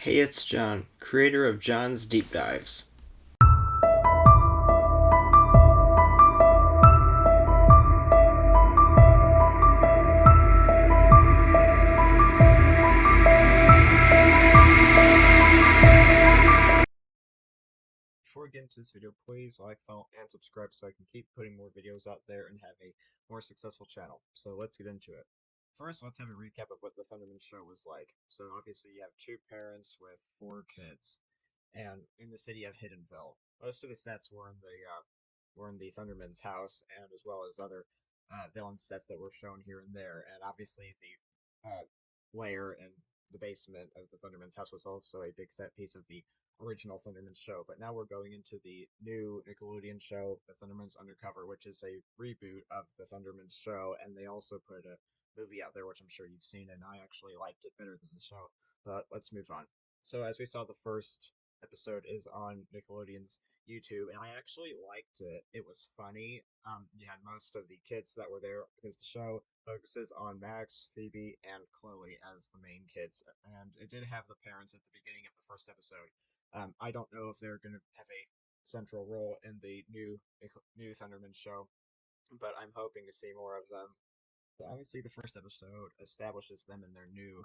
Hey, it's John, creator of John's Deep Dives. Before we get into this video, please like, follow, and subscribe so I can keep putting more videos out there and have a more successful channel. So let's get into it. First, let's have a recap of what the Thundermans show was like. So obviously you have two parents with four kids, and in the city of Hiddenville. Most of the sets were in the Thunderman's house, and as well as other villain sets that were shown here and there. And obviously the lair in the basement of the Thunderman's house was also a big set piece of the original Thundermans show. But now we're going into the new Nickelodeon show, The Thundermans Undercover, which is a reboot of the Thundermans show, and they also put a movie out there, which I'm sure you've seen, and I actually liked it better than the show. But let's move on. So as we saw, the first episode is on Nickelodeon's YouTube, and I actually liked it. It was funny. You had most of the kids that were there because the show focuses on Max, Phoebe, and Chloe as the main kids, and it did have the parents at the beginning of the first episode. I don't know if they're going to have a central role in the new Thunderman show, but I'm hoping to see more of them. So obviously, the first episode establishes them in their new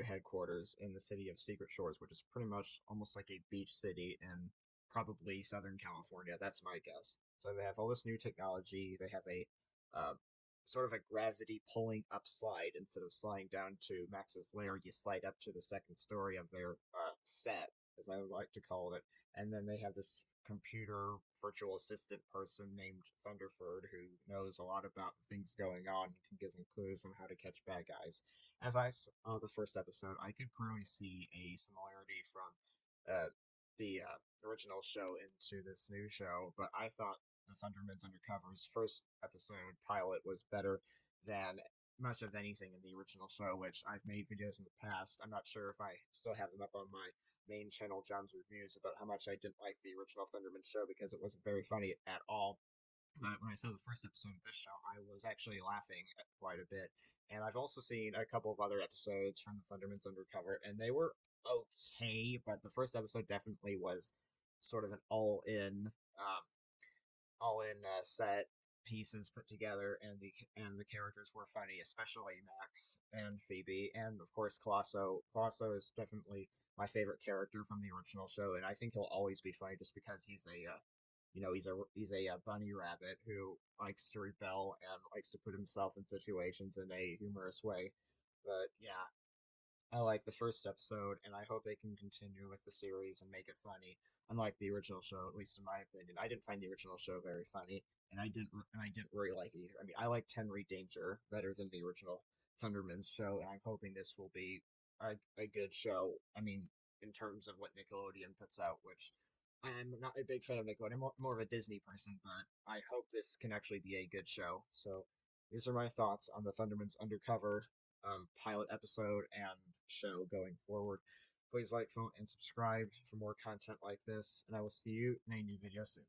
headquarters in the city of Secret Shores, which is pretty much almost like a beach city in probably Southern California. That's my guess. So they have all this new technology. They have a uh, sort of a gravity pulling up slide instead of sliding down to Max's lair. You slide up to the second story of their set, as I would like to call it, and then they have this computer virtual assistant person named Thunderford who knows a lot about things going on and can give them clues on how to catch bad guys. As I saw the first episode, I could clearly see a similarity from the original show into this new show, but I thought the Thundermans Undercover's first episode pilot was better than much of anything in the original show, which I've made videos in the past. I'm not sure if I still have them up on my main channel, John's Reviews, about how much I didn't like the original Thunderman show because it wasn't very funny at all. But when I saw the first episode of this show, I was actually laughing quite a bit. And I've also seen a couple of other episodes from the Thundermans Undercover, and they were okay, but the first episode definitely was sort of an set pieces put together, and the characters were funny, especially Max and Phoebe, and of course Colosso. Colosso is definitely my favorite character from the original show, and I think he'll always be funny just because he's a bunny rabbit who likes to rebel and likes to put himself in situations in a humorous way. But yeah, I like the first episode, and I hope they can continue with the series and make it funny. Unlike the original show, at least in my opinion, I didn't find the original show very funny, and I didn't really like it either. I mean, I like Henry Danger better than the original Thundermans show, and I'm hoping this will be a good show. I mean, in terms of what Nickelodeon puts out, which I'm not a big fan of Nickelodeon. I'm more of a Disney person, but I hope this can actually be a good show. So these are my thoughts on the Thundermans Undercover pilot episode and show going forward. Please like, follow, and subscribe for more content like this, and I will see you in a new video soon.